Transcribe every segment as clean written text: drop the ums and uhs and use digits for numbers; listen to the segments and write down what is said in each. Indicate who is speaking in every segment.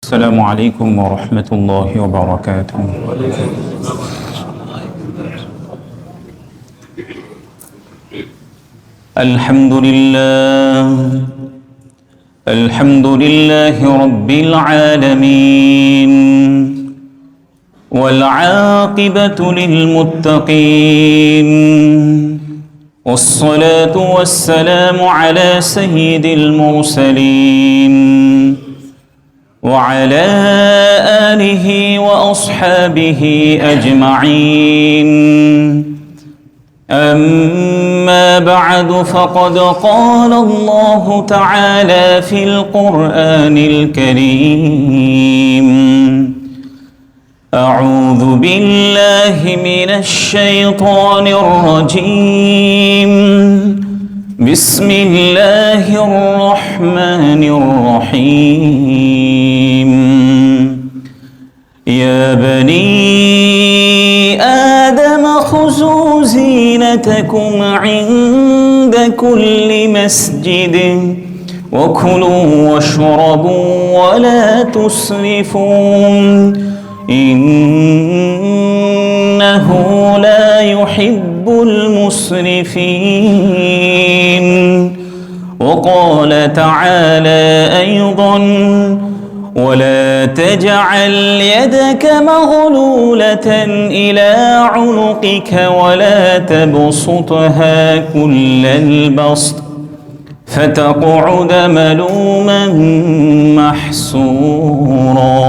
Speaker 1: السلام عليكم ورحمة الله وبركاته. الحمد لله رب العالمين، والعاقبة للمتقين، والصلاة والسلام على سيد المرسلين وعلى آله وأصحابه أجمعين. أما بعد، فقد قال الله تعالى في القرآن الكريم: أعوذ بالله من الشيطان الرجيم، بسم الله الرحمن الرحيم. يا بني آدم خذوا زينتكم عند كل مسجد وكلوا واشربوا ولا تسرفوا إنه لا يحب المسرفين. وقال تعالى أيضا: ولا تجعل يدك مغلولة إلى عنقك ولا تبسطها كل البسط فتقعد ملوما محسورا.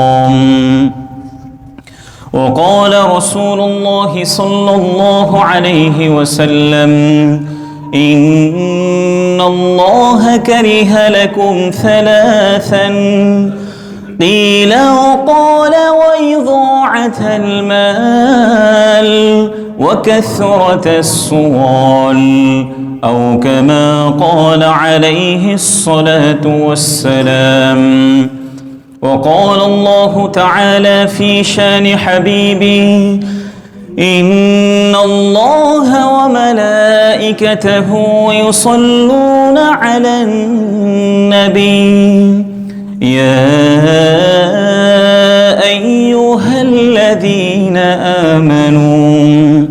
Speaker 1: وقال رسول الله صلى الله عليه وسلم: إن الله كره لكم ثلاثا، قيل وقال: وإضاعة المال وكثرة السؤال، أو كما قال عليه الصلاة والسلام. وقال الله تعالى في شان حبيبه: إن الله وملائكته يصلون على النبي يا أيها الذين آمنوا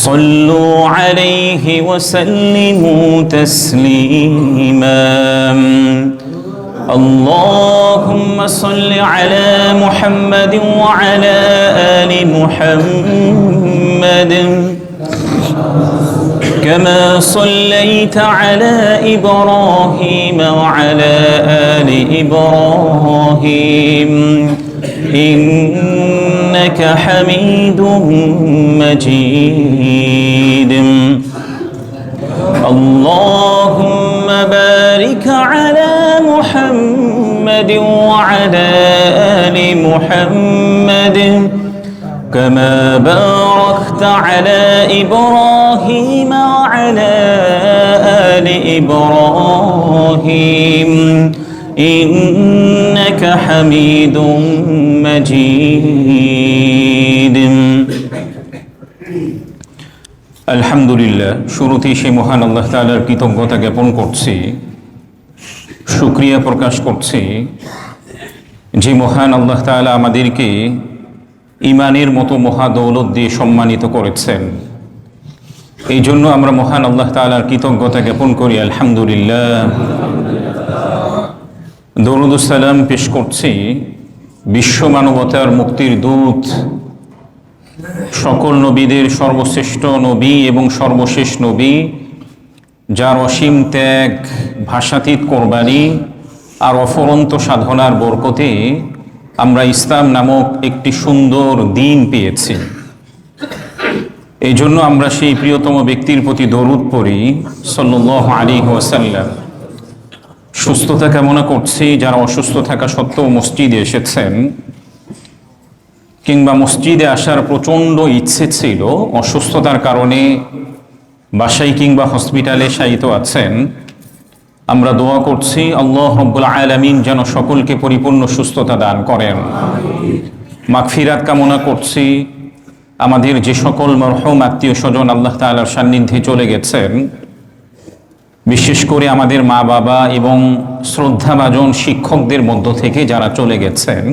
Speaker 1: صلوا عليه وسلموا تسليما. اللهم صل على محمد وعلى آل محمد كما صليت على إبراهيم وعلى آل إبراهيم إنك حميد مجيد. اللهم بارك على محمد وعلى آل محمد كما باركت على إبراهيم وعلى آل إبراهيم إنك حميد مجيد. আলহামদুলিল্লাহ, শুরুতেই সেই মহান আল্লাহ তাআলার কৃতজ্ঞতা জ্ঞাপন করছি, শুকরিয়া প্রকাশ করছি যে মহান আল্লাহ তাআলা আমাদেরকে ঈমানের মতো মহা দৌলত দিয়ে সম্মানিত করেছেন। এই জন্য আমরা মহান আল্লাহ তাআলার কৃতজ্ঞতা জ্ঞাপন করি, আলহামদুলিল্লাহ। দরুদ ও সালাম পেশ করছি বিশ্ব মানবতার মুক্তির দূত, সকল নবীদের সর্বশ্রেষ্ঠ নবী এবং সর্বশেষ নবী, যার অসীম ত্যাগ, ভাষাতীত কোরবানি আর অফুরন্ত সাধনার বরকতে আমরা ইসলাম নামক একটি সুন্দর দিন পেয়েছি। এই জন্য আমরা সেই প্রিয়তম ব্যক্তির প্রতি দরুদ পড়ি, সাল্লাল্লাহু আলাইহি ওয়াসাল্লাম। সুস্থতা কামনা করছি যারা অসুস্থ থাকা সত্ত্বেও মসজিদে এসেছেন, কিংবা মসজিদে আসার প্রচণ্ড ইচ্ছে ছিল, অসুস্থতার কারণে বাসায় কিংবা হসপিটালে শায়িত আছেন। আমরা দোয়া করছি আল্লাহ রাব্বুল আলামিন যেন সকলকে পরিপূর্ণ সুস্থতা দান করেন। মাগফিরাত কামনা করছি আমাদের যে সকল মরহুম আত্মীয় স্বজন আল্লাহ তাআলার সান্নিধ্যে চলে গেছেন, বিশেষ করে আমাদের মা বাবা এবং শ্রদ্ধাভাজন শিক্ষকদের মধ্য থেকে যারা চলে গেছেন,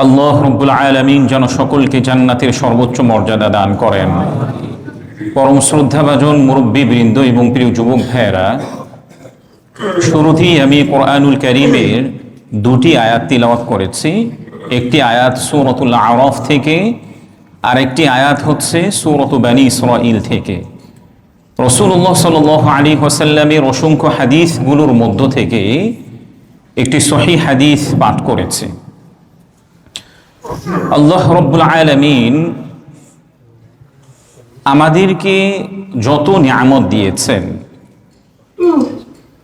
Speaker 1: আল্লাহ রাব্বুল আলামিন যেন সকলকে জান্নাতের সর্বোচ্চ মর্যাদা দান করেন। পরম শ্রদ্ধাভাজন মুরব্বীবৃন্দ এবং প্রিয় যুবক ভাইয়েরা, শুরুতেই আমি কোরআনুল কারীমের দুটি আয়াত তিলাওয়াত করেছি। একটি আয়াত সূরাতুল আরাফ থেকে, আর একটি আয়াত হচ্ছে সূরাতু বনী ইসরাঈল থেকে। রাসূলুল্লাহ সাল্লাল্লাহু আলাইহি ওয়াসাল্লামের অসংখ্য হাদিসগুলোর মধ্য থেকে একটি সহিহ হাদিস পাঠ করেছি। আল্লাহ রাব্বুল আলামিন আমাদেরকে যত নিয়ামত দিয়েছেন,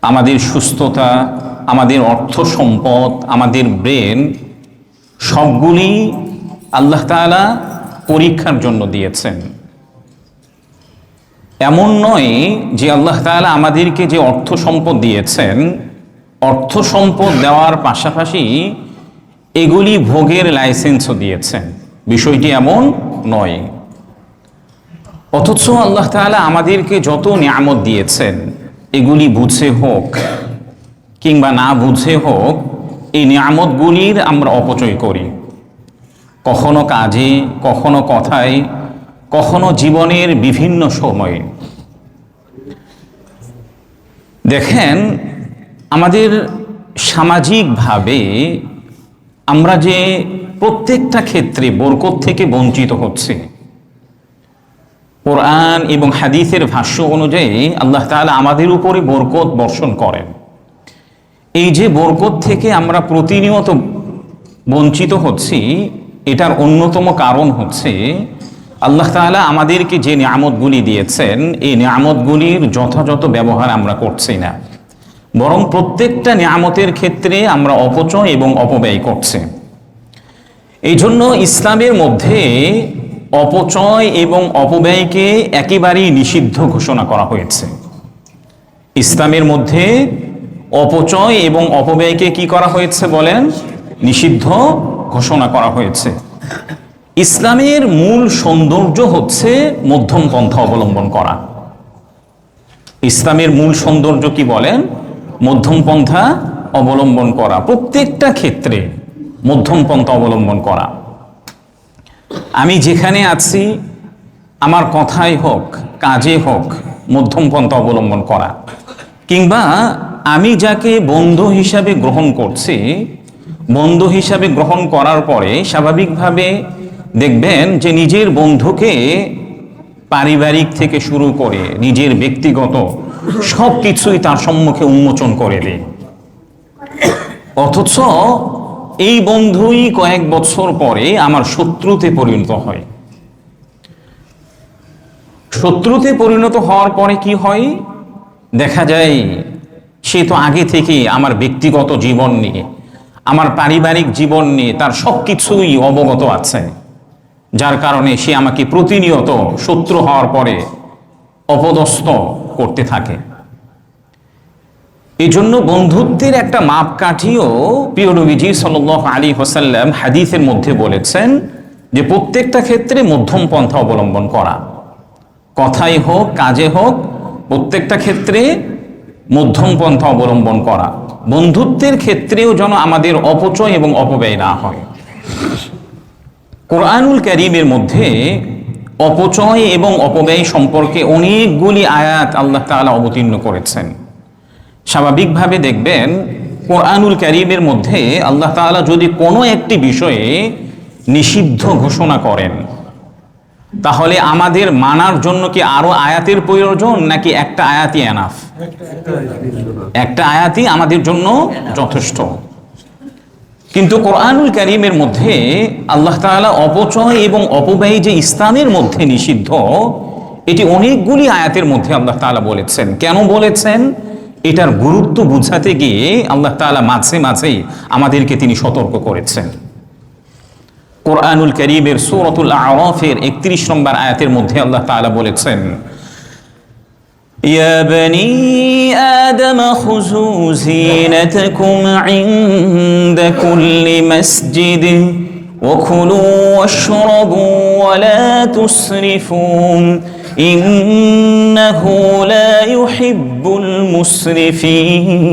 Speaker 1: আমাদের সুস্থতা, আমাদের অর্থ সম্পদ, আমাদের ব্রেন, সবগুলি আল্লাহ তাআলা পরীক্ষার জন্য দিয়েছেন। এমন নয় যে আল্লাহ তাআলা আমাদেরকে যে অর্থ সম্পদ দিয়েছেন, অর্থ সম্পদ দেওয়ার পাশাপাশি এগুলি ভোগের লাইসেন্সও দিয়েছেন, বিষয়টি এমন নয়। অথচ আল্লাহ তাআলা আমাদেরকে যত নিয়ামত দিয়েছেন, এগুলি বুঝে হোক কিংবা না বুঝে হোক, এই নিয়ামতগুলির আমরা অপচয় করি। কখনো কাজে, কখনো কথায়, কখনো জীবনের বিভিন্ন সময়ে। দেখেন, আমাদের সামাজিকভাবে আমরা যে প্রত্যেকটা ক্ষেত্রে বরকত থেকে বঞ্চিত হচ্ছি। কোরআন এবং হাদিসের ভাষ্য অনুযায়ী আল্লাহ তাআলা আমাদের উপরে বরকত বর্ষণ করেন। এই যে বরকত থেকে আমরা প্রতিনিয়ত বঞ্চিত হচ্ছি, এটার অন্যতম কারণ হচ্ছে আল্লাহ তাআলা আমাদেরকে যে নিয়ামতগুলি দিয়েছেন, এই নিয়ামতগুলির যথাযথ ব্যবহার আমরা করছি না, বরং প্রত্যেকটা নিয়ামতের ক্ষেত্রে আমরা অপচয় এবং অপব্যয় করছি। এই জন্য ইসলামের মধ্যে অপচয় এবং অপব্যয়কে একেবারেই নিষিদ্ধ ঘোষণা করা হয়েছে। ইসলামের মধ্যে অপচয় এবং অপব্যয়কে কি করা হয়েছে বলেন? নিষিদ্ধ ঘোষণা করা হয়েছে। ইসলামের মূল সৌন্দর্য হচ্ছে মধ্যম পন্থা অবলম্বন করা। ইসলামের মূল সৌন্দর্য কি বলেন? মধ্যম পন্থা অবলম্বন করা, প্রত্যেকটা ক্ষেত্রে মধ্যম পন্থা অবলম্বন করা। আমি যেখানে আছি, আমার কথাই হোক, কাজে হোক, মধ্যম পন্থা অবলম্বন করা। কিংবা আমি যাকে বন্ধু হিসাবে গ্রহণ করছি, বন্ধু হিসাবে গ্রহণ করার পরে স্বাভাবিকভাবে দেখবেন যে নিজের বন্ধুকে পারিবারিক থেকে শুরু করে নিজের ব্যক্তিগত সব কিছুই তার সম্মুখে উন্মোচন করে দেয়। অথচ এই বন্ধুই কয়েক বছর পরে আমার শত্রুতে পরিণত হয়। শত্রুতে পরিণত হওয়ার পরে কি হয়? দেখা যায় সে তো আগে থেকে আমার ব্যক্তিগত জীবন নিয়ে, আমার পারিবারিক জীবন নিয়ে তার সব কিছুই অবগত আছে, যার কারণে সে আমাকে প্রতিনিয়ত শত্রু হওয়ার পরে অপদস্থ করতে থাকে। এই জন্য বন্ধুত্বের একটা মাপকাঠিও প্রিয় নবীজি সাল্লাল্লাহু আলাইহি ওয়াসাল্লাম হাদিসের মধ্যে বলেছেন যে প্রত্যেকটা ক্ষেত্রে মধ্যম পন্থা অবলম্বন করা, কথাই হোক, কাজে হোক, প্রত্যেকটা ক্ষেত্রে মধ্যম পন্থা অবলম্বন করা। বন্ধুত্বের ক্ষেত্রেও যেন আমাদের অপচয় এবং অপব্যয় না হয়। কোরআনুল কারীমের মধ্যে অপচয় এবং অপব্যয় সম্পর্কে অনেকগুলি আয়াত আল্লাহ তাআলা অবতীর্ণ করেছেন। স্বাভাবিকভাবে দেখবেন কোরআনুল কারীমের মধ্যে আল্লাহ তাআলা যদি কোনো একটি বিষয়ে নিষিদ্ধ ঘোষণা করেন, তাহলে আমাদের মানার জন্য কি আরো আয়াতের প্রয়োজন, নাকি একটা আয়াতই এনাফ? একটা আয়াতই আমাদের জন্য যথেষ্ট। কিন্তু কোরআনুল কারীমের মধ্যে আল্লাহ তাআলা অপচয় এবং অপব্যয় যে ইসলামের মধ্যে নিষিদ্ধ, এটি অনেকগুলি আয়াতের মধ্যে আল্লাহ তাআলা বলেছেন। কেন বলেছেন? এটার গুরুত্ব বুঝাতে গিয়ে আল্লাহ তাআলা মাঝে মাঝেই আমাদেরকে তিনি সতর্ক করেছেন। কোরআনুল কারীমের সূরাতুল আরাফের 31 নম্বর আয়াতের মধ্যে আল্লাহ তাআলা বলেছেন, ইয়া বনী আদম খুযু যিনাতাকুম ইনদা কুল্লি মাসজিদ ওয়া কুলু ওয়াশরাবু ওয়া লা তুসরিফু ইন্নাহু লা ইউহিব্বুল মুসরিফিন।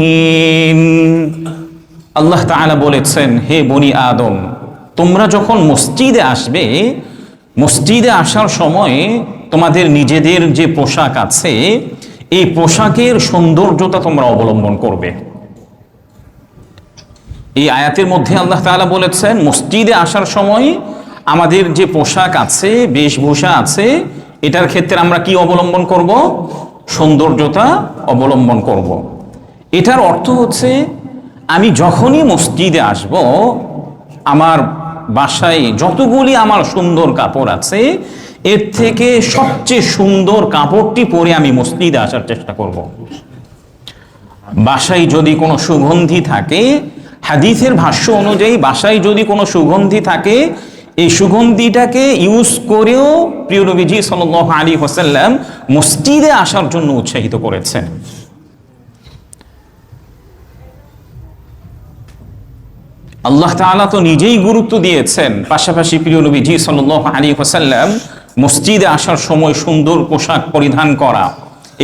Speaker 1: আল্লাহ তাআলা বলেছেন, হে বনি আদম, তোমরা যখন মসজিদে আসবে, মসজিদে আসার সময় তোমাদের নিজেদের যে পোশাক আছে এই পোশাকের সৌন্দর্যতা তোমরা অবলম্বন করবে। এই আয়াতের মধ্যে আল্লাহ তাআলা বলেছেন মসজিদে আসার সময় আমাদের যে পোশাক আছে, বেশভূষা আছে, এটার ক্ষেত্রে আমরা কি অবলম্বন করব? সৌন্দর্যতা অবলম্বন করব। এটার অর্থ হচ্ছে আমি যখনই মসজিদে আসব, আমার বাসায় যতগুলি আমার সুন্দর কাপড় আছে এর থেকে সবচেয়ে সুন্দর কাপড়টি পরে আমি মসজিদে আসার চেষ্টা করব। বাসায় যদি কোনো সুগন্ধি থাকে, হাদিসের ভাষ্য অনুযায়ী বাসায় যদি কোনো সুগন্ধি থাকে, এই সুগন্ধিটাকে ইউজ করেও প্রিয় নবীজি সাল্লাল্লাহু আলাইহি ওয়াসাল্লাম মসজিদে আসার জন্য উৎসাহিত করেছেন। আল্লাহ তাআলা তো নিজেই গুরুত্ব দিয়েছেন, পাশাপাশি প্রিয় নবীজি সাল্লাল্লাহু আলাইহি ওয়াসাল্লাম মসজিদে আসার সময় সুন্দর পোশাক পরিধান করা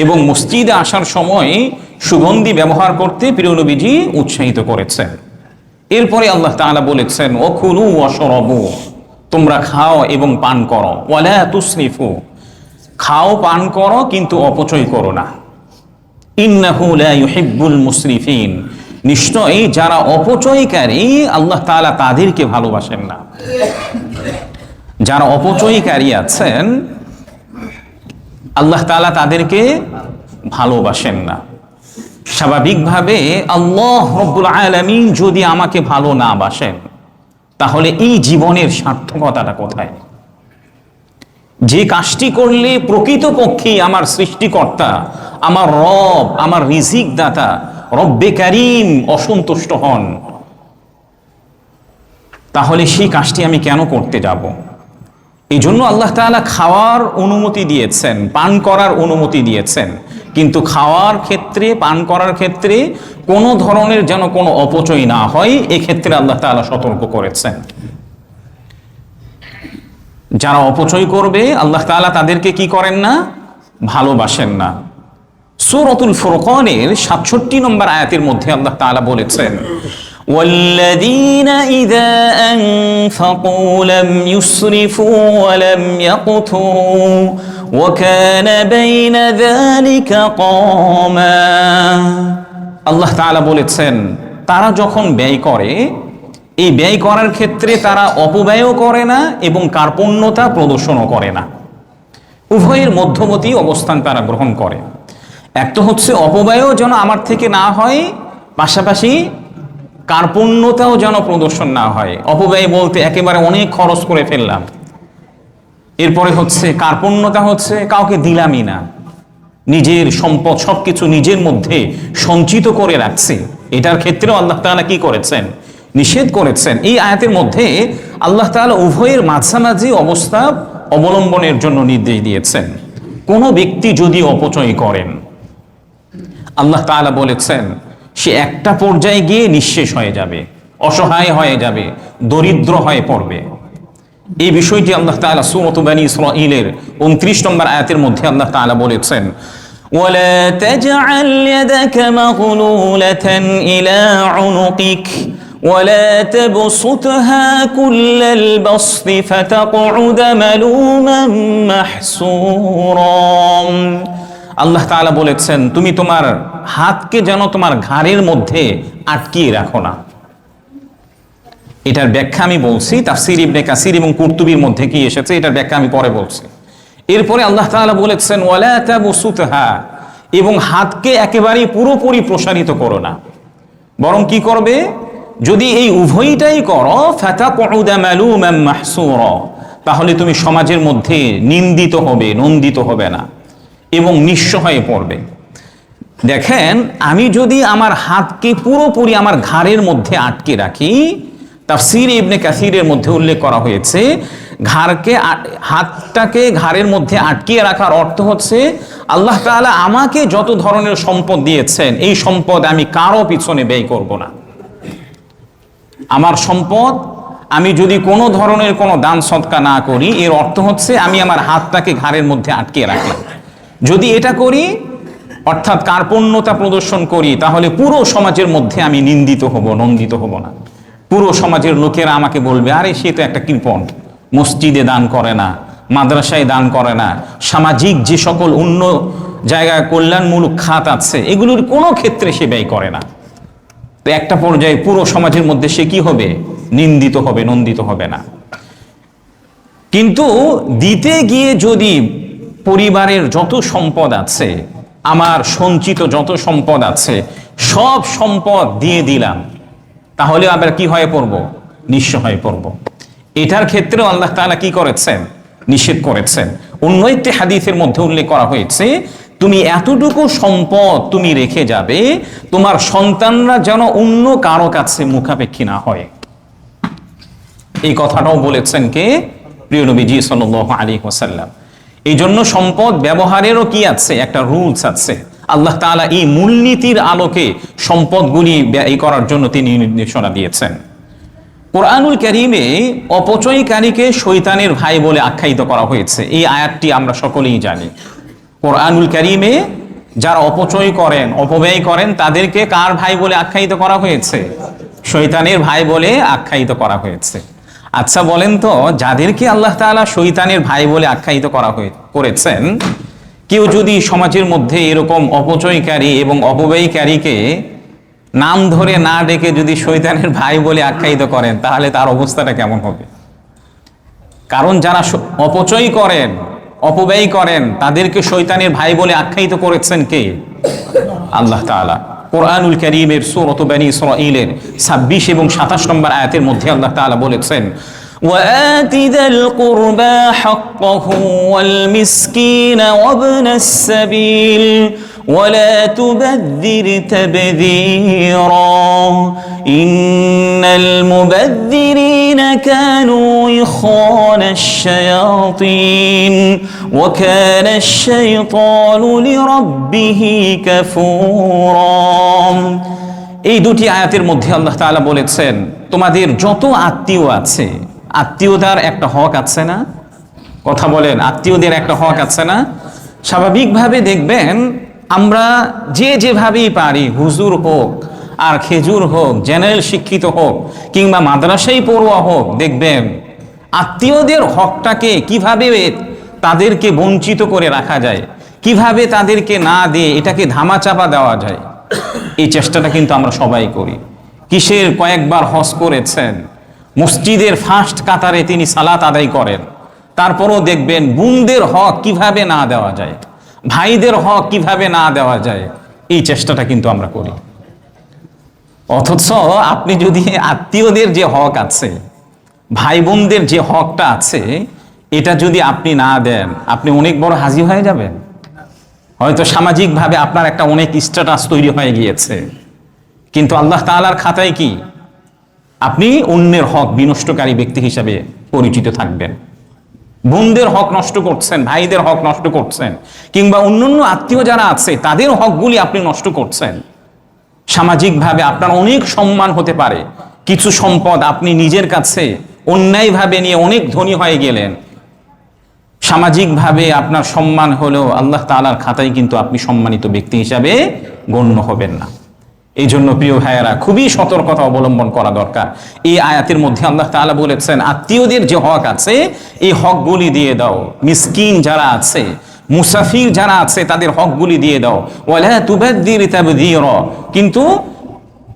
Speaker 1: এবং মসজিদে আসার সময় সুগন্ধি ব্যবহার করতে প্রিয় নবীজি উৎসাহিত করেছেন। এরপরে আল্লাহ তাআলা বলেছেন, ওকুলু ওয়াশরাবু, তোমরা খাও এবং পান করো, ওয়ালা তুসরিফু, খাও পান করো কিন্তু অপচয় করো না। ইন্নাহু লা ইউহিব্বুল মুসরিফিন, নিশ্চয়ই যারা অপচয়কারী আল্লাহ তাআলা তাদেরকে ভালোবাসেন না। যারা অপচয়কারী আছেন আল্লাহ তাআলা তাদেরকে ভালোবাসেন না। স্বাভাবিকভাবে আল্লাহ রব্বুল আলামিন যদি আমাকে ভালো না বাসেন তাহলে এই জীবনের সার্থকতাটা কোথায়? যে কাজটি করলে প্রকৃতপক্ষে আমার সৃষ্টিকর্তা, আমার রব, আমার রিজিক দাতা রব্বে কারীম অসন্তুষ্ট হন, তাহলে সেই কাজটি আমি কেন করতে যাব? এই জন্য আল্লাহ তাআলা খাওয়ার অনুমতি দিয়েছেন, পান করার অনুমতি দিয়েছেন, কিন্তু খাওয়ার ক্ষেত্রে, পান করার ক্ষেত্রে কোনো ধরনের যেন কোনো অপচয় না হয়, এক্ষেত্রে আল্লাহ তাআলা সতর্ক করেছেন। যারা অপচয় করবে আল্লাহ তাআলা তাদেরকে কি করেন না? ভালোবাসেন না। সূরাতুল ফুরকানের ৬৭ নম্বর আয়াতের মধ্যে আল্লাহ তাআলা বলেছেন, والذين إذا أنفقوا لم يسرفوا ولم يقتروا وكان بين ذلك قواما। আল্লাহ তাআলা বলেছেন তারা যখন ব্যয় করে, এই ব্যয় করার ক্ষেত্রে তারা অপব্যয়ও করে না এবং কার্পণ্যতা প্রদর্শনও করে না, উভয়ের মধ্যবর্তী অবস্থান তারা গ্রহণ করে। এক তো হচ্ছে অপব্যয়ও যেন আমার থেকে না হয়, পাশাপাশি কার্পণ্যতাও যেন প্রদর্শন না হয়। অপব্যয় বলতে একেবারে অনেক খরচ করে ফেললাম, এরপরে হচ্ছে কার্পণ্যতা হচ্ছে কাউকে দিলামই না, নিজের সম্পদ সবকিছু নিজের মধ্যে সঞ্চিত করে রাখছি। এটার ক্ষেত্রেও আল্লাহ তাআলা কি করেছেন? নিষেধ করেছেন। এই আয়াতের মধ্যে আল্লাহ তাআলা উভয়ের মাঝামাঝি অবস্থা অবলম্বনের জন্য নির্দেশ দিয়েছেন। কোনো ব্যক্তি যদি অপচয় করেন, আল্লাহ তাআলা বলেছেন সে একটা পর্যায়ে গিয়ে নিঃশেষ হয়ে যাবে, অসহায় হয়ে যাবে, দরিদ্র হয়ে পড়বে। এই বিষয়টি আল্লাহ তাআলা সূরা বনী ইসরাঈলের ২৯ নম্বর আয়াতের মধ্যে আল্লাহ তাআলা বলেছেন, ওয়ালা তাজআল ইয়াদাকা মাগলুলাতান ইলা উনুকিক ওয়ালা তাবসুতহা কুল্লাল বাসতি ফাতাকউদ মালুমান মাহসুরা। আল্লাহ তাআলা বলেছেন তুমি তোমার হাতকে যেন তোমার ঘাড়ের মধ্যে আটকিয়ে রাখো না। এটার ব্যাখ্যা আমি বলছি, তাফসীর ইবনে কাসির এবং কুরতুবীর মধ্যে কি এসেছে এটার ব্যাখ্যা আমি পরে বলছি। এরপরে আল্লাহ তাআলা বলেছেন ওয়ালা তাবসুতহা, এবং হাতকে একেবারেই পুরোপুরি প্রসারিত করো না, বরং কি করবে? যদি এই উভয়টাই করো ফাতাকউদ মালুমান মাহসুরা, তাহলে তুমি সমাজের মধ্যে নিন্দিত হবে, নন্দিত হবে না এবং নিঃস্ব হয়ে পড়বে। দেখেন, আমি যদি আমার হাতকে পুরোপুরি আমার ঘাড়ের মধ্যে আটকে রাখি, তাফসীর ইবনে কাসিরের মধ্যে উল্লেখ করা হয়েছে হাতটাকে ঘাড়ের মধ্যে আটকিয়ে রাখার অর্থ হচ্ছে আল্লাহ তাআলা আমাকে যত ধরনের সম্পদ দিয়েছেন এই সম্পদ আমি কারো পিছনে ব্যয় করব না। আমার সম্পদ আমি যদি কোনো ধরনের কোনো দান সদকা না করি, এর অর্থ হচ্ছে আমি আমার হাতটাকে ঘাড়ের মধ্যে আটকে রাখলাম। যদি এটা করি, অর্থাৎ কার্পণ্যতা প্রদর্শন করি, তাহলে পুরো সমাজের মধ্যে আমি নিন্দিত হব, নন্দিত হব না। পুরো সমাজের লোকেরা আমাকে বলবে, আরে সে তো একটা কৃপণ, মসজিদে দান করে না, মাদ্রাসায় দান করে না, সামাজিক যে সকল অন্য জায়গায় কল্যাণমূলক খাত আছে এগুলোর কোনো ক্ষেত্রে সে ব্যয় করে না। তো একটা পর্যায়ে পুরো সমাজের মধ্যে সে কি হবে? নিন্দিত হবে, নন্দিত হবে না। কিন্তু দিতে গিয়ে যদি পরিবারের যত সম্পদ আছে, আমার সঞ্চিত যত সম্পদ আছে, সব সম্পদ দিয়ে দিলাম, তাহলে আবার কি হয়ে পড়ব? নিঃস্ব হয়ে পড়ব। এটার ক্ষেত্রেও আল্লাহ তাআলা কি করেছেন? নিষেধ করেছেন। অন্য একটি হাদিসের মধ্যে উল্লেখ করা হয়েছে, তুমি এতটুকু সম্পদ তুমি রেখে যাবে, তোমার সন্তানরা যেন অন্য কারো কাছে মুখাপেক্ষী না হয়। এই কথাটাও বলেছেন কে? প্রিয় নবীজি সাল্লাল্লাহু আলাইহি ওয়াসাল্লাম। এই জন্য সম্পদ ব্যবহারেরও কি আছে? একটা রুলস আছে। আল্লাহ তাআলা এই মূলনীতির আলোকে সম্পদগুলি ব্যয় করার জন্য তিনি নির্দেশনা দিয়েছেন। কোরআনুল কারীমে অপচয়কারীকে শয়তানের ভাই বলে আখ্যায়িত করা হয়েছে। এই আয়াতটি আমরা সকলেই জানি। কোরআনুল কারীমে যারা অপচয় করেন, অপব্যয় করেন, তাদেরকে কার ভাই বলে আখ্যায়িত করা হয়েছে? শয়তানের ভাই বলে আখ্যায়িত করা হয়েছে। আচ্ছা বলেন তো, যাদেরকে আল্লাহ তাআলা শয়তানের ভাই বলে আখ্যায়িত করেছেন, কেউ যদি সমাজের মধ্যে এরকম অপচয়কারী এবং অপব্যয়কারীকে নাম ধরে না ডেকে যদি শয়তানের ভাই বলে আখ্যায়িত করেন, তাহলে তার অবস্থাটা কেমন হবে? কারণ যারা অপচয় করেন, অপব্যয় করেন, তাদেরকে শয়তানের ভাই বলে আখ্যায়িত করেছেন কে? আল্লাহ তাআলা। কোরআনুল কারীমের সূরা বনী ইসরাঈলের 26 এবং 27 নম্বর আয়াতের মধ্যে আল্লাহ তাআলা বলেছেন, وآت ذا القربى حقه والمسكين وابن السبيل ولا تبذر تبذيرا إن المبذرين كانوا إخوان الشياطين وكان الشيطان لربه كفورا। এই দুটি আয়াতের মধ্যে আল্লাহ তাআলা বলেছেন, তোমাদের যত আত্মীয় আছে, আত্মীয়তার একটা হক আছে না? কথা বলেন, আত্মীয়দের একটা হক আছে না? স্বাভাবিকভাবে দেখবেন আমরা যে যেভাবেই পারি, হুজুর হোক আর খেজুর হোক, জেনারেল শিক্ষিত হোক কিংবা মাদ্রাসায় পড়ুয়া হোক, দেখবেন আত্মীয়দের হকটাকে কিভাবে তাদেরকে বঞ্চিত করে রাখা যায়, কিভাবে তাদেরকে না দিয়ে এটাকে ধামাচাপা দেওয়া যায়, এই চেষ্টাটা কিন্তু আমরা সবাই করি। কিসের কয়েকবার হজ করেছেন, মসজিদের ফার্স্ট কাতারে তিনি সালাত আদায় করেন, তারপরও দেখবেন বোনদের হক কিভাবে না দেওয়া যায়, ভাইদের হক কিভাবে না দেওয়া যায়, এই চেষ্টাটা কিন্তু আমরা করি। অথচ আপনি যদি আত্মীয়দের যে হক আছে, ভাই বোনদের যে হকটা আছে, এটা যদি আপনি না দেন, আপনি অনেক বড় হাজি হয়ে যাবেন। হয়তো সামাজিকভাবে আপনার একটা অনেক স্ট্যাটাস তৈরি হয়ে গিয়েছে, কিন্তু আল্লাহ তাআলার খাতায় কি আপনি অন্যের হক বিনষ্টকারী ব্যক্তি হিসাবে পরিচিত থাকবেন। বোনদের হক নষ্ট করছেন, ভাইদের হক নষ্ট করছেন, কিংবা অন্যান্য আত্মীয় যারা আছে তাদের হকগুলি আপনি নষ্ট করছেন। সামাজিকভাবে আপনার অনেক সম্মান হতে পারে, কিছু সম্পদ আপনি নিজের কাছে অন্যায়ভাবে নিয়ে অনেক ধনী হয়ে গেলেন, সামাজিকভাবে আপনার সম্মান হলেও আল্লাহ তাআলার খাতায় কিন্তু আপনি সম্মানিত ব্যক্তি হিসাবে গণ্য হবেন না। এই জন্য প্রিয় ভাইয়েরা, খুবই সতর্কতা অবলম্বন করা দরকার। এই আয়াতের মধ্যে আল্লাহ তাআলা বলেছেন, আত্মীয়দের যে হক আছে এই হকগুলি দিয়ে দাও। মিসকিন যারা আছে, মুসাফির যারা আছে, তাদের হকগুলি দিয়ে দাও। ওয়ালা তুবাদ্দির তাবদীরা, কিন্তু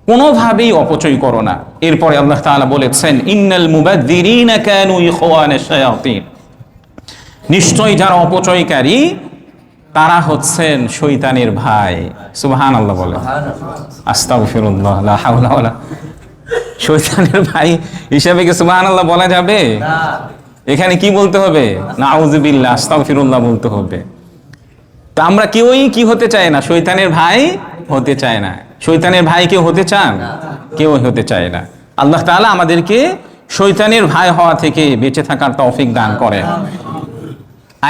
Speaker 1: কোনোভাবেই অপচয় করো না। এরপরে আল্লাহ তাআলা বলেছেন, ইন্নাল মুবাদ্দিরিনা কানু ইখওয়ানাশ শায়াতিন, নিশ্চয়ই যারা অপচয়কারী তারা হচ্ছেন শয়তানের ভাই। সুবহানাল্লাহ বলেন, আস্তাগফিরুল্লাহ, লা হাওলা ওয়ালা। শয়তানের ভাই হিসাবে কি সুবহানাল্লাহ বলা যাবে? এখানে কি বলতে হবে? নাউযুবিল্লাহ, আস্তাগফিরুল্লাহ বলতে হবে। তো আমরা কেউই কি হতে চায় না? শয়তানের ভাই হতে চায় না। শয়তানের ভাই কেউ হতে চান? কেউ হতে চায় না। আল্লাহ তাআলা আমাদেরকে শয়তানের ভাই হওয়া থেকে বেঁচে থাকার তৌফিক দান করেন।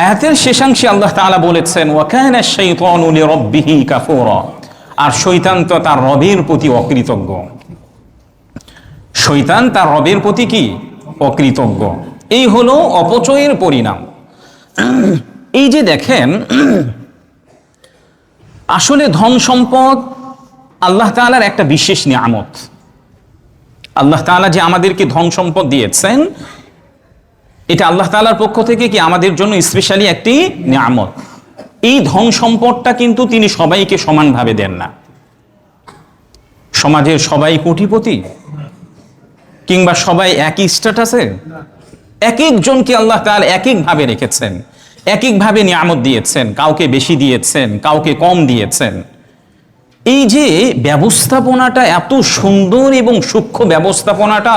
Speaker 1: আয়াতের শেষাংশে আল্লাহ তাআলা বলেছেন, ওয়া কানা আশ-শাইতানু লিরাব্বিহি কাফুরা, আর শয়তান তো তার রবের প্রতি অকৃতজ্ঞ। শয়তান তার রবের প্রতি কি? অকৃতজ্ঞ। এই হলো অপচয়ের পরিণাম। এই যে দেখেন, আসলে ধন সম্পদ আল্লাহ তাআলার একটা বিশেষ নিয়ামত। আল্লাহ তাআলা যে আমাদেরকে ধন সম্পদ দিয়েছেন, এটা আল্লাহ তাআলার পক্ষ থেকে কি আমাদের জন্য স্পেশালি একটি নিয়ামত। এই ধন সম্পদটা কিন্তু তিনি সবাইকে সমানভাবে দেন না। সমাজের সবাই কোটিপতি কিংবা সবাই একই স্ট্যাটাসে, এক একজনকে আল্লাহ তাআলা এক একভাবে রেখেছেন, এক একভাবে নিয়ামত দিয়েছেন। কাউকে বেশি দিয়েছেন, কাউকে কম দিয়েছেন। এই যে ব্যবস্থাপনাটা, এত সুন্দর এবং সূক্ষ্ম ব্যবস্থাপনাটা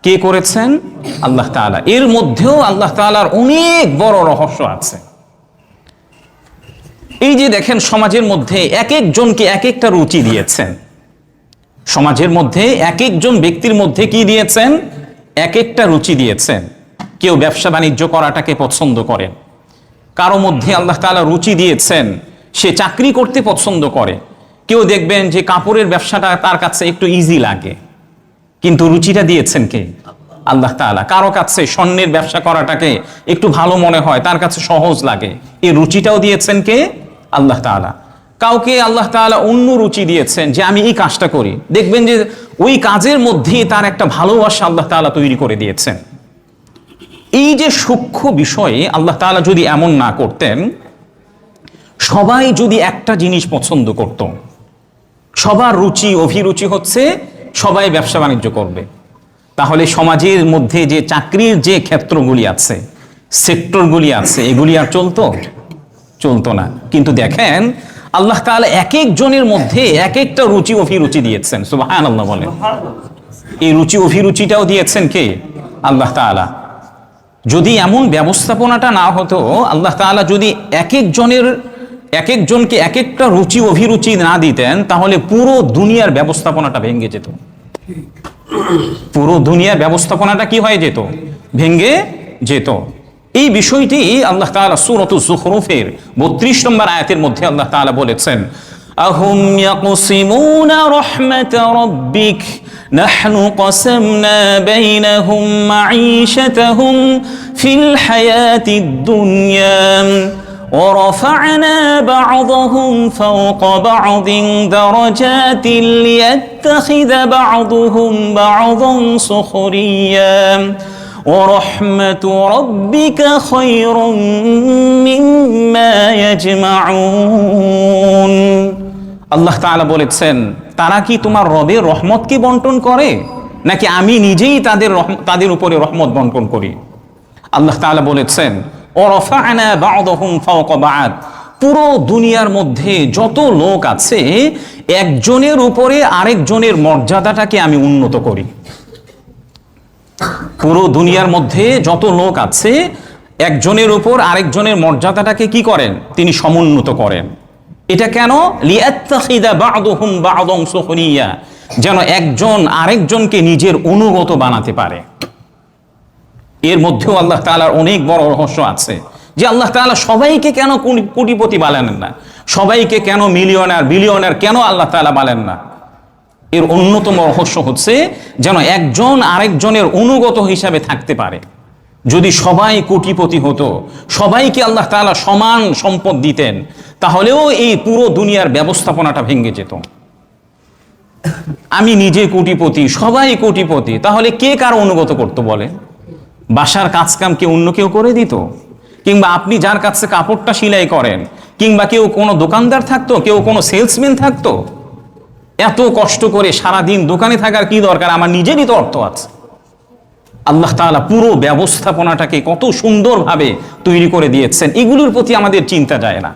Speaker 1: কে করেছেন? আল্লাহ তাআলা। এর মধ্যেও আল্লাহ তাআলার অনেক বড় রহস্য আছে। এই যে দেখেন, সমাজের মধ্যে এক একজনকে এক একটা রুচি দিয়েছেন। সমাজের মধ্যে এক একজন ব্যক্তির মধ্যে কি দিয়েছেন? এক একটা রুচি দিয়েছেন। কেউ ব্যবসা বাণিজ্য করাটাকে পছন্দ করেন, কারো মধ্যে আল্লাহ তাআলা রুচি দিয়েছেন সে চাকরি করতে পছন্দ করে। কেউ দেখবেন যে কাপড়ের ব্যবসাটা তার কাছে একটু ইজি লাগে, কিন্তু রুচিটা দিয়েছেন কে? আল্লাহ তাআলা। কারো কাছে স্বর্ণের ব্যবসা করাটাকে একটু ভালো মনে হয়, তার কাছে সহজ লাগে, এই রুচিটাও দিয়েছেন কে? আল্লাহ তাআলা। কাউকে আল্লাহ তাআলা অন্য রুচি দিয়েছেন যে আমি এই কাজটা করি, দেখবেন যে ওই কাজের মধ্যেই তার একটা ভালোবাসা আল্লাহ তাআলা তৈরি করে দিয়েছেন। এই যে সূক্ষ্ম বিষয়ে আল্লাহ তাআলা যদি এমন না করতেন, সবাই যদি একটা জিনিস পছন্দ করত, সবার রুচি অভিরুচি হচ্ছে সবাই ব্যবসা বাণিজ্য করবে, তাহলে সমাজের মধ্যে যে চাকরির যে ক্ষেত্রগুলি আছে, সেক্টরগুলি আছে, এগুলি আর চলতো না। কিন্তু দেখেন, আল্লাহ তাআলা এক একজনের মধ্যে এক একটা রুচি অভিরুচি দিয়েছেন। সুবহানাল্লাহ বলেন। এই রুচি অভিরুচিটাও দিয়েছেন কে? আল্লাহ তাআলা। যদি এমন ব্যবস্থাপনাটা না হতো, আল্লাহ তাআলা যদি এক একজনকে এক একটা রুচি অভিরুচি না দিতেন, তাহলে পুরো দুনিয়ার ব্যবস্থাপনাটা ভেঙে যেত। পুরো দুনিয়ার ব্যবস্থাপনাটা কি হয়ে যেত? ভেঙে যেত। এই বিষয়টি আল্লাহ তাআলা সূরাতুজ যুখরুফের ৩২ নম্বর আয়াতের মধ্যে আল্লাহ তাআলা বলেছেন, আহুম ইয়াকসিমুনা রাহমাত রাব্বিক নাহনু কসমনা বাইনাহুম মাঈশাতাহুম ফিল হায়াতিদ দুনিয়া ورفعنا بعضهم فوق بعض درجات ليتخذ بعضهم بعضا سخريا ورحمة ربك خير مما يجمعون। আল্লাহ তাআলা বলেছেন, তারা কি তোমার রবের রহমতকে বন্টন করে, নাকি আমি নিজেই তাদের উপরে রহমত বন্টন করি? আল্লাহ তাআলা বলেছেন, ওয়ারাফা'না বা'দাহুম ফাওকা বা'দ, পুরো দুনিয়ার মধ্যে যত লোক আছে, একজনের উপরে আরেকজনের মর্যাদাটাকে আমি উন্নত করি। পুরো দুনিয়ার মধ্যে যত লোক আছে, একজনের উপর আরেকজনের মর্যাদাটাকে কি করেন? তিনি সমুন্নত করেন। এটা কেন? লিয়াত্তাখিযা বা'দুহুম বা'দান সুখরিয়া, যেন একজন আরেকজনকে নিজের অনুগত বানাতে পারে। এর মধ্যেও আল্লাহ তাআলার অনেক বড় রহস্য আছে, যে আল্লাহ তাআলা সবাইকে কেন কোটিপতি বানালেন না, সবাইকে কেন মিলিয়নার বিলিয়নার কেন আল্লাহ তাআলা বানালেন না? এর অন্যতম রহস্য হচ্ছে যেন একজন আরেকজনের অনুগত হিসাবে থাকতে পারে। যদি সবাই কোটিপতি হতো, সবাইকে আল্লাহ তাআলা সমান সম্পদ দিতেন, তাহলেও এই পুরো দুনিয়ার ব্যবস্থাপনাটা ভেঙে যেত। আমি নিজে কোটিপতি, সবাই কোটিপতি, তাহলে কে কার অনুগত করতো বলে? বাসার কাজকাম কি অন্য কেউ করে দিত? কিংবা আপনি যার কাছে কাপড়টা সেলাই করেন, কিংবা কেউ কোনো দোকানদার থাকতো, কেউ কোনো সেলসম্যান থাকতো? এত কষ্ট করে সারাদিন দোকানে থাকার কি দরকার? আমার নিজেরই তো অর্থ আছে। আল্লাহ তাআলা পুরো ব্যবস্থাপনাটাকে কত সুন্দরভাবে তৈরি করে দিয়েছেন, এগুলোর প্রতি আমাদের চিন্তা যায় না,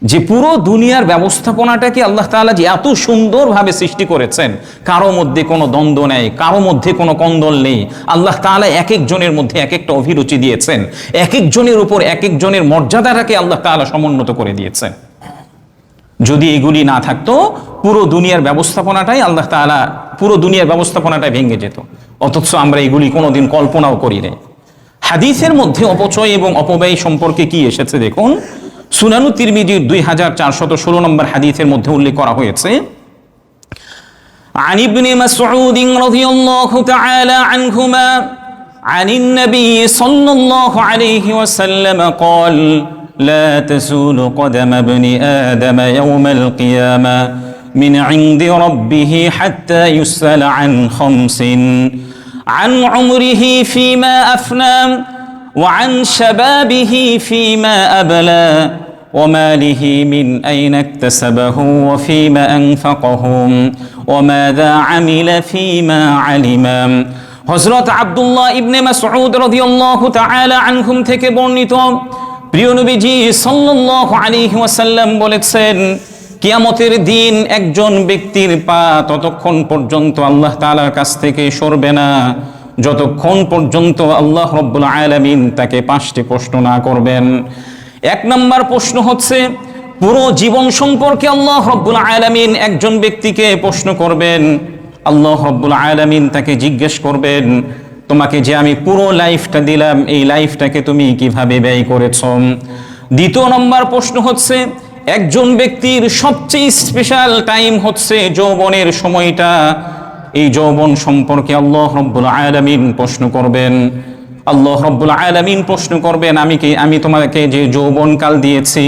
Speaker 1: যে পুরো দুনিয়ার ব্যবস্থাপনাটাকে আল্লাহ তাআলা যে এত সুন্দরভাবে সৃষ্টি করেছেন, কারো মধ্যে কোনো দ্বন্দ্ব নেই, কারো মধ্যে কোনো কন্দল নেই। আল্লাহ তাআলা এক একজনের মধ্যে এক একটা অভিরুচি দিয়েছেন, এক একজনের উপর এক একজনের মর্যাদাটাকে আল্লাহ তাআলা সমুন্নত করে দিয়েছেন। যদি এগুলি না থাকতো, পুরো দুনিয়ার ব্যবস্থাপনাটাই আল্লাহ তাআলা পুরো দুনিয়ার ব্যবস্থাপনাটাই ভেঙে যেত। অথচ আমরা এগুলি কোনোদিন কল্পনাও করি নাই। হাদিসের মধ্যে অপচয় এবং অপব্যয় সম্পর্কে কি এসেছে দেখুন। সুনানু তিরমিজির 2416 নম্বর হাদিসের মধ্যে উল্লেখ করা হয়েছে, عن ابن مسعود رضي الله تعالى عنهما عن النبي صلى الله عليه وسلم قال لا تزول قدم ابن آدم يوم القيامة من عند ربه حتى يسأل عن خمس عن عمره فيما أفنى وعن شبابه فيما أبلى وماله من أين اكتسبه وفيما أنفقه وماذا عمل فيما علم হযরত আব্দুল্লাহ ইবনে মাসউদ রাদিয়াল্লাহু তাআলা আনহুম থেকে বর্ণিত প্রিয় নবীজি সাল্লাল্লাহু আলাইহি ওয়াসাল্লাম বলেছেন, কিয়ামতের দিন একজন ব্যক্তির পা ততক্ষণ পর্যন্ত আল্লাহ তাআলার কাছ থেকে সরবে না যতক্ষণ পর্যন্ত আল্লাহ রাব্বুল আলামিন তাকে 5টি প্রশ্ন না করবেন। এক নম্বর প্রশ্ন হচ্ছে, পুরো জীবন সম্পর্কে আল্লাহ রাব্বুল আলামিন একজন ব্যক্তিকে প্রশ্ন করবেন। আল্লাহ রাব্বুল আলামিন তাকে জিজ্ঞেস করবেন, তোমাকে যে আমি পুরো লাইফটা দিলাম এই লাইফটাকে তুমি কিভাবে ব্যয় করেছো। দ্বিতীয় নম্বর প্রশ্ন হচ্ছে, একজন ব্যক্তির সবচেয়ে স্পেশাল টাইম হচ্ছে যৌবনের সময়টা, এই যৌবন সম্পর্কে আল্লাহ রাব্বুল আলামিন প্রশ্ন করবেন। আল্লাহ রাব্বুল আলামিন প্রশ্ন করবেন, আমি তোমাকে যে যৌবনকাল দিয়েছি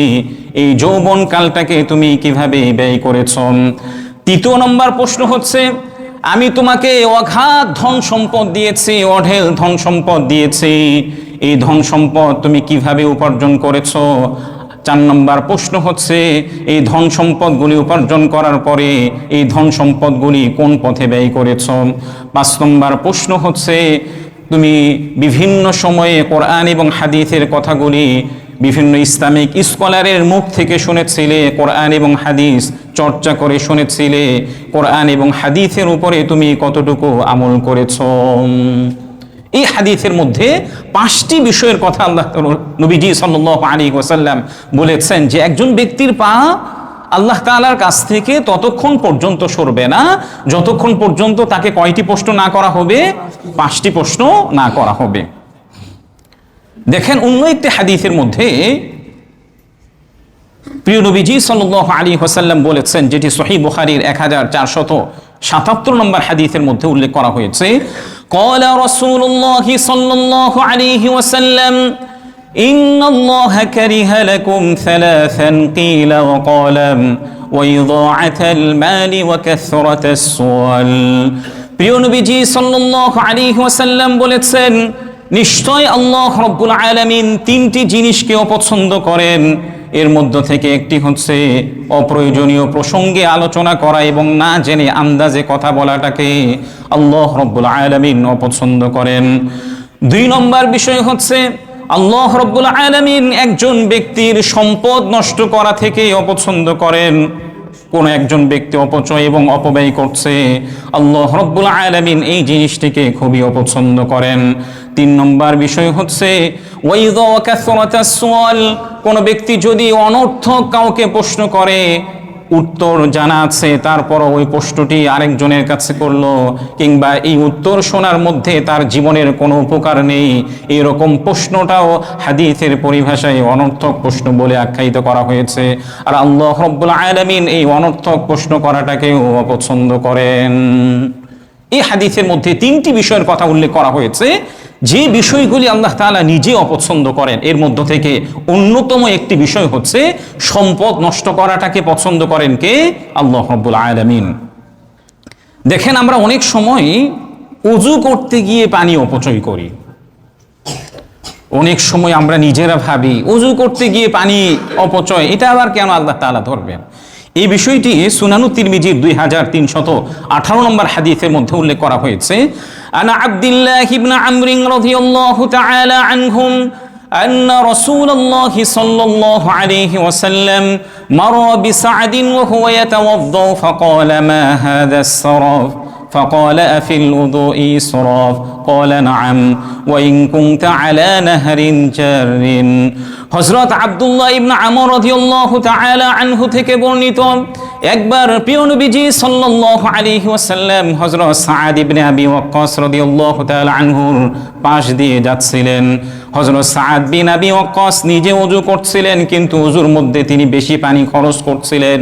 Speaker 1: এই যৌবনকালটাকে তুমি কিভাবে ব্যয় করেছো। তৃতীয় নম্বর প্রশ্ন হচ্ছে, আমি তোমাকে অগাধ ধন সম্পদ দিয়েছি, অঢেল ধন সম্পদ দিয়েছি, এই ধন সম্পদ তুমি কিভাবে উপার্জন করেছো। 4 নম্বর প্রশ্ন হচ্ছে, এই ধন সম্পদগুলি উপার্জন করার পরে এই ধন সম্পদগুলি কোন পথে ব্যয় করেছো। 5 নম্বর প্রশ্ন হচ্ছে, তুমি বিভিন্ন সময়ে কোরআন এবং হাদিসের কথাগুলি বিভিন্ন ইসলামিক স্কলারের মুখ থেকে শুনেছিলে, কোরআন এবং হাদিস চর্চা করে শুনেছিলে, কোরআন এবং হাদিসের উপরে তুমি কতটুকু আমল করেছো। এই হাদিসের মধ্যে 5টি বিষয়ের কথা আল্লাহ নবীজি সাল্লাল্লাহু আলাইহি ওয়াসাল্লাম বলেছেন যে একজন ব্যক্তির পা আল্লাহ তাআলার কাছ থেকে ততক্ষণ পর্যন্ত সরবে না যতক্ষণ পর্যন্ত তাকে কয়টি প্রশ্ন না করা হবে, 5টি প্রশ্ন না করা হবে। দেখেন অন্য একটি হাদিসের মধ্যে প্রিয় নবীজি সাল্লাল্লাহু আলাইহি ওয়াসাল্লাম বলেছেন, যেটি সহিহ বুখারীর 1477 নম্বর হাদিসের মধ্যে উল্লেখ করা হয়েছে, قال رسول الله صلى الله عليه وسلم إن الله كره لكم ثلاثا قيل وقال وإضاعة المال وكثرة السؤال। প্রিয় নবীজি সাল্লাল্লাহু আলাইহি ওয়াসাল্লাম বলেছেন, নিশ্চয় আল্লাহ রাব্বুল আলামিন 3টি জিনিসকে অপছন্দ করেন। এর মধ্য থেকে একটি হচ্ছে অপ্রয়োজনীয় প্রসঙ্গে আলোচনা করা এবং না জেনে আন্দাজে কথা বলাটাকে আল্লাহ রাব্বুল আলামিন অপছন্দ করেন। 2 নম্বর বিষয় হচ্ছে আল্লাহ রাব্বুল আলামিন একজন ব্যক্তির সম্পদ নষ্ট করা থেকে অপছন্দ করেন। কোন একজন ব্যক্তি অপচয় এবং অপব্যয় করছে, আল্লাহ রাব্বুল আলামিন এই জিনিসটিকে খুবই অপছন্দ করেন। 3 নম্বর বিষয় হচ্ছে ওয়াইযা কাসরাতাস সুআল, কোন ব্যক্তি যদি অনর্থক কাউকে প্রশ্ন করে, উত্তর জানা আছে তারপর ওই প্রশ্নটি আরেকজনের কাছে করলো, কিংবা এই উত্তর শোনার মধ্যে তার জীবনের কোনো উপকার নেই, এরকম প্রশ্নটাও হাদিসের পরিভাষায় অনর্থক প্রশ্ন বলে আখ্যায়িত করা হয়েছে। আর আল্লাহ রাব্বুল আলামিন এই অনর্থক প্রশ্ন করাটাকেও অপছন্দ করেন। এই হাদিসের মধ্যে 3টি বিষয়ের কথা উল্লেখ করা হয়েছে, যে বিষয়গুলি আল্লাহ তাআলা নিজে অপছন্দ করেন। এর মধ্য থেকে অন্যতম একটি বিষয় হচ্ছে সম্পদ নষ্ট করাটাকে পছন্দ করেন কে? আল্লাহ রাব্বুল আলামিন। দেখেন আমরা অনেক সময় ওযু করতে গিয়ে পানি অপচয় করি। অনেক সময় আমরা নিজেরা ভাবি ওযু করতে গিয়ে পানি অপচয়, এটা আবার কেন আল্লাহ তাআলা ধরবেন। এই বিষয়টি সুনানু তিরমিজির 2318 নম্বর হাদিসের মধ্যে উল্লেখ করা হয়েছে, আনা আব্দুল্লাহ ইবনে আমর রাদিয়াল্লাহু তাআলা আনহুম أن رسول الله صلى الله عليه وسلم مر بسعد وهو يتوضأ فقال ما هذا السراب فقال أفي الوضوء إسراف قال نعم وإن كنت على نهر جار। হযরত আব্দুল্লাহ ইবনে আমর রাদিয়াল্লাহু তাআলা আনহু থেকে বর্ণিত, একবার প্রিয় নবীজি সাল্লাল্লাহু আলাইহি ওয়াসাল্লাম হযরত সাআদ ইবনে আবি ওয়াক্কাস রাদিয়াল্লাহু তাআলা আনহুর পাশ দিয়ে যাচ্ছিলেন। হযরত সাআদ বিন আবি ওয়াক্কাস নিজে ওযু করছিলেন, কিন্তু ওযুর মধ্যে তিনি বেশি পানি খরচ করছিলেন।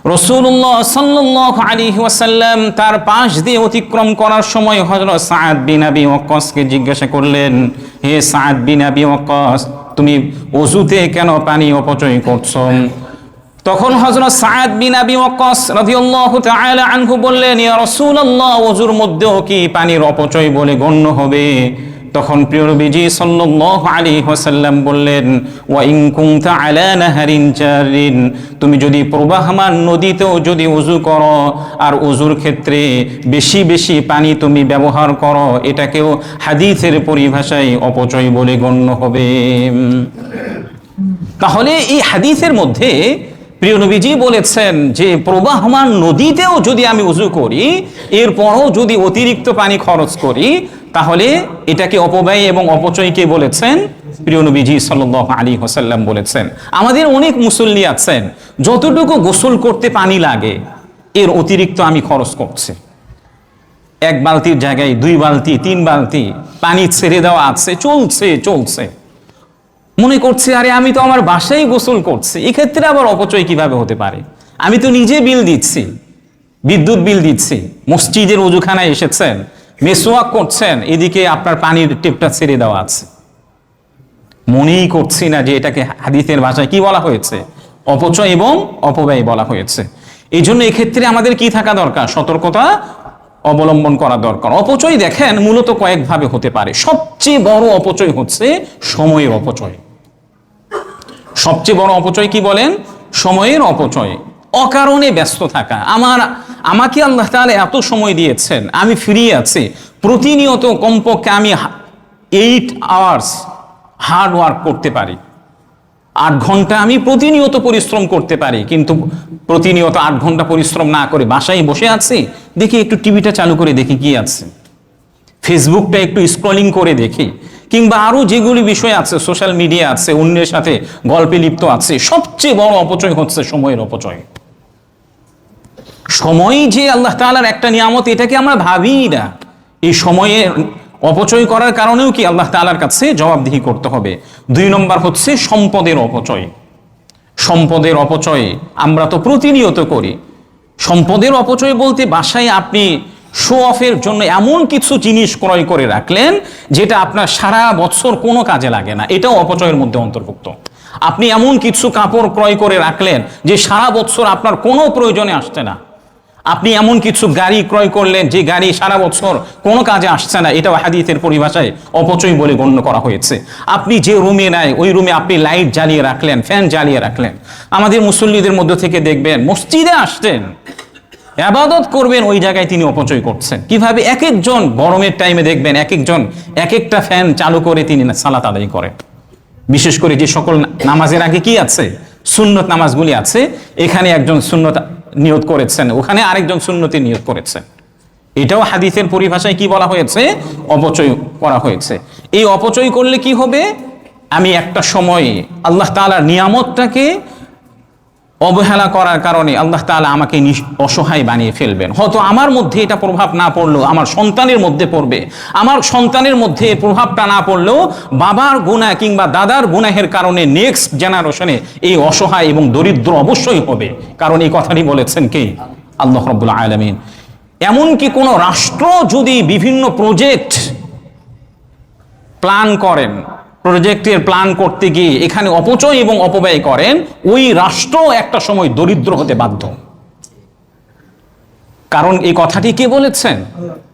Speaker 1: রাসূলুল্লাহ সাল্লাল্লাহু আলাইহি ওয়াসাল্লাম তার পাশ দিয়ে অতিক্রম করার সময় হযরত সাদ বিন আবি ওয়াক্কাসকে জিজ্ঞাসা করলেন, হে সাদ বিন আবি ওয়াক্কাস, তুমি ওযুতে কেন পানি অপচয় করছো? তখন হযরত সাদ বিন আবি ওয়াক্কাস রাদিয়াল্লাহু তাআলা আনহু বললেন, ইয়া রাসূলুল্লাহ, ওযুর মধ্যেও কি পানির অপচয় বলে গণ্য হবে? তখন প্রিয় নবীজি সাল্লাল্লাহু আলাইহি ওয়াসাল্লাম বললেন, ওয়া ইন কুনতা আলা নাহারিন জারিন, তুমি যদি প্রবাহমান নদীতেও যদি ওযু করো আর ওযুর ক্ষেত্রে বেশি বেশি পানি তুমি ব্যবহার করো, এটাকেও হাদিসের পরিভাষায় অপচয় বলে গণ্য হবে। তাহলে এই হাদিসের মধ্যে প্রিয় নবীজি বলেছেন যে প্রবাহমান নদীতেও যদি আমি ওযু করি, এরপরও যদি অতিরিক্ত পানি খরচ করি, তাহলে এটাকে অপব্যয় এবং অপচয়কে বলেছেন প্রিয় নবীজি সাল্লাল্লাহু আলাইহি ওয়াসাল্লাম বলেছেন। আমাদের অনেক মুসল্লি আছেন, যতটুকু গোসল করতে পানি লাগে এর অতিরিক্ত আমি খরচ করছি। এক বালতির জায়গায় 2 বালতি 3 বালতি পানি ছেড়ে দেওয়া আছে, চলছে মনে করছে আরে আমি তো আমার বাসায় গোসল করছি, এক্ষেত্রে আবার অপচয় কিভাবে হতে পারে? আমি তো নিজে বিল দিচ্ছি, বিদ্যুৎ বিল দিচ্ছি, মসজিদের ওযুখানায় এসেছেন, মেসওয়াক করছেন, এদিকে আপনার পানির টেপটা ছেড়ে দেওয়া আছে। মনেই করছি না যে এটাকে হাদিসের ভাষায় কি বলা হয়েছে? অপচয় এবং অপব্যয় বলা হয়েছে। এই জন্য এক্ষেত্রে আমাদের কি থাকা দরকার? সতর্কতা অবলম্বন করা দরকার। অপচয় দেখেন মূলত কয়েকভাবে হতে পারে। সবচেয়ে বড় অপচয় হচ্ছে সময়ের অপচয়। সবচেয়ে বড় অপচয় কি বলেন? সময়ের অপচয়। অকারণে ব্যস্ত থাকা। আমাকে আল্লাহ তাআলা এত সময় দিয়েছেন, আমি ফ্রি আছি, প্রতিনিয়ত কমপক্ষে আমি 8 আওয়ার্স হার্ড ওয়ার্ক করতে পারি, 8 ঘন্টা আমি প্রতিনিয়ত পরিশ্রম করতে পারি, কিন্তু প্রতিনিয়ত 8 ঘন্টা পরিশ্রম না করে বাসায় বসে আছি, দেখি একটু টিভিটা চালু করে দেখি কি আছে, ফেসবুকটা একটু স্ক্রলিং করে দেখি, কিংবা আরো যেগুলি বিষয় আছে, সোশ্যাল মিডিয়া আছে, অন্যের সাথে গল্পে লিপ্ত আছে। সবচেয়ে বড় অপচয় হচ্ছে সময়ের অপচয়। সময় যে আল্লাহ তাআলার একটা নিয়ামত, এটাকে আমরা ভাবিই না। এই সময়ের অপচয় করার কারণেও কি আল্লাহ তাআলার কাছে জবাবদিহি করতে হবে। 2 নম্বর হচ্ছে সম্পদের অপচয়। সম্পদের অপচয় আমরা তো প্রতিনিয়ত করি। সম্পদের অপচয় বলতে বাসায় আপনি শো অফের জন্য এমন কিছু জিনিস ক্রয় করে রাখলেন যেটা আপনার সারা বছর কোনো কাজে লাগে না, এটাও অপচয়ের মধ্যে অন্তর্ভুক্ত। আপনি এমন কিছু কাপড় ক্রয় করে রাখলেন যে সারা বছর আপনার কোনো প্রয়োজনে আসছে না। আপনি এমন কিছু গাড়ি ক্রয় করলেন যে গাড়ি সারা বছর কোনো কাজে আসছে না, এটাও হাদিসের পরিভাষায় অপচয় বলে গণ্য করা হয়েছে। আপনি যে রুমে নাই ওই রুমে আপনি লাইট জ্বালিয়ে রাখলেন, ফ্যান জ্বালিয়ে রাখলেন। আমাদের মুসল্লিদের মধ্য থেকে দেখবেন মসজিদে আসছেন, ইবাদত করবেন, ওই জায়গায় তিনি অপচয় করছেন। কিভাবে? এক একজন গরমের টাইমে দেখবেন এক একজন এক একটা ফ্যান চালু করে তিনি সালাত আদায় করেন। বিশেষ করে যে সকল নামাজের আগে কি আছে, সুন্নত নামাজগুলি আছে, এখানে একজন সুন্নত নিয়ত করেছেন, ওখানে আরেকজন সুন্নতি নিয়ত করেছেন। এটাও হাদিসের পরিভাষায় কি বলা হয়েছে? অপচয় করা হয়েছে। এই অপচয় করলে কি হবে? আমি একটা সময় আল্লাহ তাআলার নিয়ামতটাকে অবহেলা করার কারণে আল্লাহ তাআলা আমাকে অসহায় বানিয়ে ফেলবেন। হয়তো আমার মধ্যে এটা প্রভাব না পড়লেও আমার সন্তানের মধ্যে পড়বে, আমার সন্তানের মধ্যে প্রভাবটা না পড়লেও বাবার গুনাহ কিংবা দাদার গুনাহের কারণে নেক্সট জেনারেশনে এই অসহায় এবং দরিদ্র অবশ্যই হবে। কারণ এই কথাটি বলেছেন কে? আল্লাহ রাব্বুল আলামিন। এমনকি কোনো রাষ্ট্র যদি বিভিন্ন প্রজেক্ট প্ল্যান করেন, প্রজেক্টের প্ল্যান করতে গিয়ে এখানে অপচয় এবং অপব্যয় করেন, ওই রাষ্ট্র একটা সময় দরিদ্র হতে বাধ্য। কারণ এই কথাটি কে বলেছেন?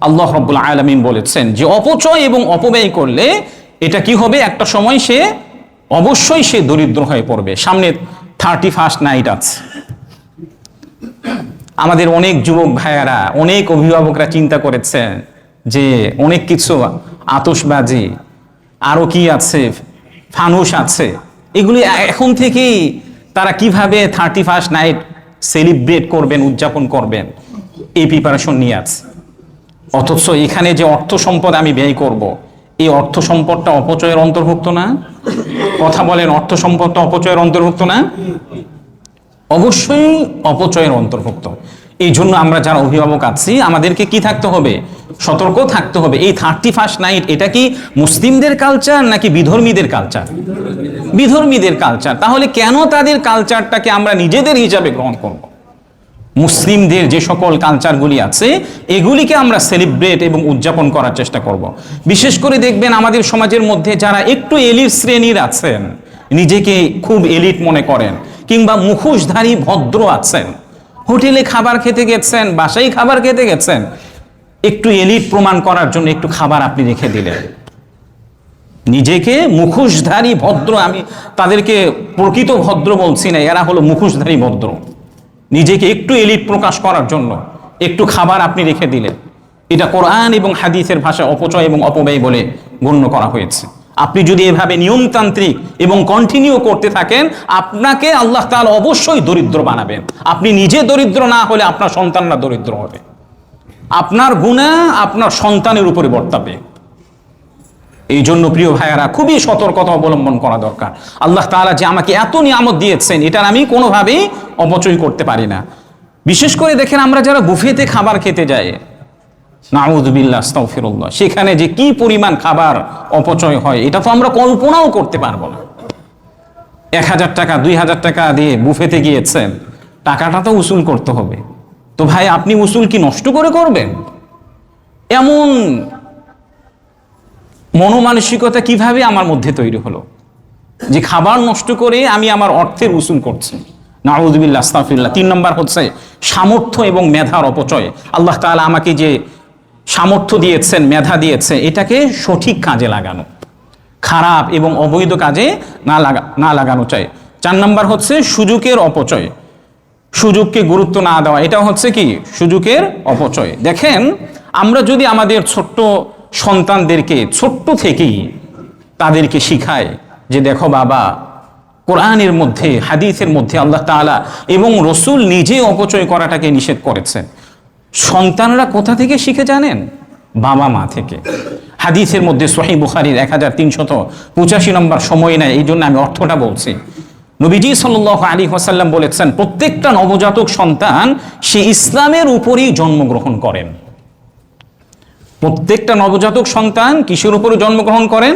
Speaker 1: আল্লাহ রাব্বুল আলামিন বলেছেন যে অপচয় এবং অপব্যয় করলে এটা কি হবে? একটা সময় সে অবশ্যই সে দরিদ্র হয়ে পড়বে। সামনে 31st নাইট আছে। আমাদের অনেক যুবক ভাইয়ারা, অনেক অভিভাবকরা চিন্তা করেছেন যে অনেক কিছু আতশবাজি, আরো কি আছে, ফানুস আছে, এগুলি এখন থেকেই তারা কিভাবে 31st নাইট সেলিব্রেট করবেন, উদযাপন করবেন, এই প্রিপারেশন নিয়ে আছে। অথচ এখানে যে অর্থ সম্পদ আমি ব্যয় করব, এই অর্থ সম্পদটা অপচয়ের অন্তর্ভুক্ত না? কথা বলেন, অর্থ সম্পদটা অপচয়ের অন্তর্ভুক্ত না? অবশ্যই অপচয়ের অন্তর্ভুক্ত। এই জন্য আমরা যারা অভিভাবক আছি আমাদেরকে কি থাকতে হবে? সতর্ক থাকতে হবে। এই 31st নাইট এটা কি মুসলিমদের কালচার নাকি বিধর্মীদের কালচার? বিধর্মীদের কালচার। তাহলে কেন তাদের কালচারটাকে আমরা নিজেদের হিসাবে গ্রহণ করব? মুসলিমদের যে সকল কালচারগুলি আছে এগুলিকে আমরা সেলিব্রেট এবং উদযাপন করার চেষ্টা করব। বিশেষ করে দেখবেন আমাদের সমাজের মধ্যে যারা একটু এলিট শ্রেণীর আছেন, নিজেকে খুব এলিট মনে করেন, কিংবা মুখোশধারী ভদ্র আছেন, হোটেলে খাবার খেতে গেছেন, বাসায় খাবার খেতে গেছেন, একটু এলিট প্রমাণ করার জন্য একটু খাবার আপনি রেখে দিলেন। নিজেকে মুখোশধারী ভদ্র, আমি তাদেরকে প্রকৃত ভদ্র বলছি না, এরা হলো মুখোশধারী ভদ্র। নিজেকে একটু এলিট প্রকাশ করার জন্য একটু খাবার আপনি রেখে দিলেন, এটা কোরআন এবং হাদিসের ভাষায় অপচয় এবং অপব্যয় বলে গণ্য করা হয়েছে। আপনি যদি এভাবে নিয়মতান্ত্রিক এবং কন্টিনিউ করতে থাকেন, আপনাকে আল্লাহ তাআলা অবশ্যই দরিদ্র বানাবেন। আপনি নিজে দরিদ্র না হলে আপনার সন্তানরা দরিদ্র হবে, আপনার গুনাহ আপনার সন্তানের উপরে বর্তাবে। এই জন্য প্রিয় ভাইয়েরা, খুবই সতর্কতা অবলম্বন করা দরকার। আল্লাহ তাআলা যে আমাকে এত নিয়ামত দিয়েছেন, এটার আমি কোনোভাবেই অপচয় করতে পারি না। বিশেষ করে দেখেন, আমরা যারা বুফেতে খাবার খেতে যাই, নাউযুবিল্লাহ, আস্তাগফিরুল্লাহ, সেখানে যে কি পরিমাণ খাবার অপচয় হয় এটা তো আমরা কল্পনাও করতে পারবো না। 1000 টাকা 2000 টাকা দিয়ে বুফেতে গিয়েছেন, টাকাটা তো উসুল করতে হবে। তো ভাই, আপনি উসুল কি নষ্ট করে করবেন? এমন মনোমানসিকতা কিভাবে আমার মধ্যে তৈরি হলো যে খাবার নষ্ট করে আমি আমার অর্থের উসুল করছি? নাউযুবিল্লাহ, আস্তাগফিরুল্লাহ। 3 নম্বর হচ্ছে সামর্থ্য এবং মেধার অপচয়। আল্লাহ তাআলা আমাকে যে সামর্থ্য দিয়েছেন, মেধা দিয়েছে, এটাকে সঠিক কাজে লাগানো, খারাপ এবং অবৈধ কাজে না লাগানো চাই। 4 নম্বর হচ্ছে সুযোগের অপচয়, সুযোগকে গুরুত্ব না দেওয়া, এটা হচ্ছে কি সুযোগের অপচয়। দেখেন, আমরা যদি আমাদের ছোট্ট সন্তানদেরকে ছোট্ট থেকেই তাদেরকে শিখায় যে দেখো বাবা, কোরআনের মধ্যে হাদিসের মধ্যে আল্লাহ তাআলা এবং রসুল নিজে অপচয় করাটাকে নিষেধ করেছেন, সন্তানরা কোথা থেকে শিখে জানেন? বাবা মা থেকে। হাদিসের মধ্যে সহিহ বুখারীর 1385 নম্বর সময় নেয়, এই জন্য আমি অর্থটা বলছি। নবীজি সাল্লাল্লাহু আলাইহি ওয়াসাল্লাম বলেছেন, প্রত্যেকটা নবজাতক সন্তান সে ইসলামের উপরেই জন্মগ্রহণ করেন। প্রত্যেকটা নবজাতক সন্তান কিসের উপরে জন্মগ্রহণ করেন?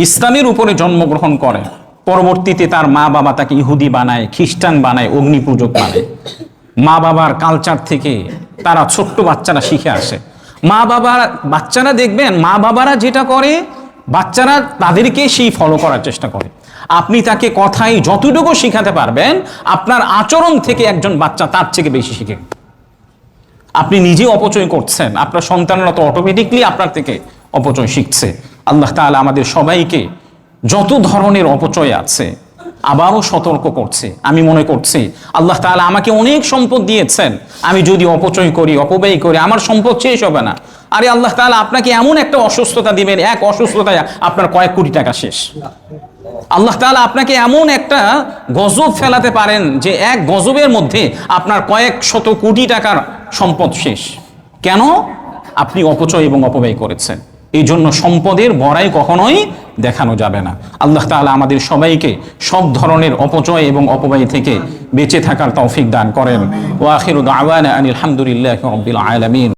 Speaker 1: ইসলামের উপরে জন্মগ্রহণ করেন। পরবর্তীতে তার মা বাবা তাকে ইহুদি বানায়, খ্রিস্টান বানায়, অগ্নি পূজক বানায়। মা বাবার কালচার থেকে তারা ছোট্ট বাচ্চারা শিখে আসে। বাচ্চারা দেখবেন, মা বাবারা যেটা করে বাচ্চারা তাদেরকে সেই ফলো করার চেষ্টা করে। আপনি তাকে কথাই যতটুকু শিখাতে পারবেন, আপনার আচরণ থেকে একজন বাচ্চা তার থেকে বেশি শিখে। আপনি নিজে অপচয় করছেন, আপনার সন্তানরা তো অটোমেটিকলি আপনার থেকে অপচয় শিখছে। আল্লাহ তাআলা আমাদের সবাইকে যত ধরনের অপচয় আছে আবারও সতর্ক করছে। আমি মনে করছি আল্লাহ তাআলা আমাকে অনেক সম্পদ দিয়েছেন, আমি যদি অপচয় করি, অপব্যয় করি, আমার সম্পদ শেষ হবে না। আরে আল্লাহ তাআলা আপনাকে এমন একটা অসুস্থতা দিবেন, এক অসুস্থতায় আপনার কয়েক কোটি টাকা শেষ। আল্লাহ তাআলা আপনাকে এমন একটা গজব ফেলাতে পারেন যে এক গজবের মধ্যে আপনার কয়েক শত কোটি টাকার সম্পদ শেষ। কেন? আপনি অপচয় এবং অপব্যয় করেছেন। এই জন্য সম্পদের বড়াই কখনোই দেখানো যাবে না। আল্লাহ তাআলা আমাদের সবাইকে সব ধরনের অপচয় এবং অপব্যয় থেকে বেঁচে থাকার তৌফিক দান করেন। ওয়া আখিরু দাওয়ানা আনিল হামদুলিল্লাহি রাব্বিল আলামিন।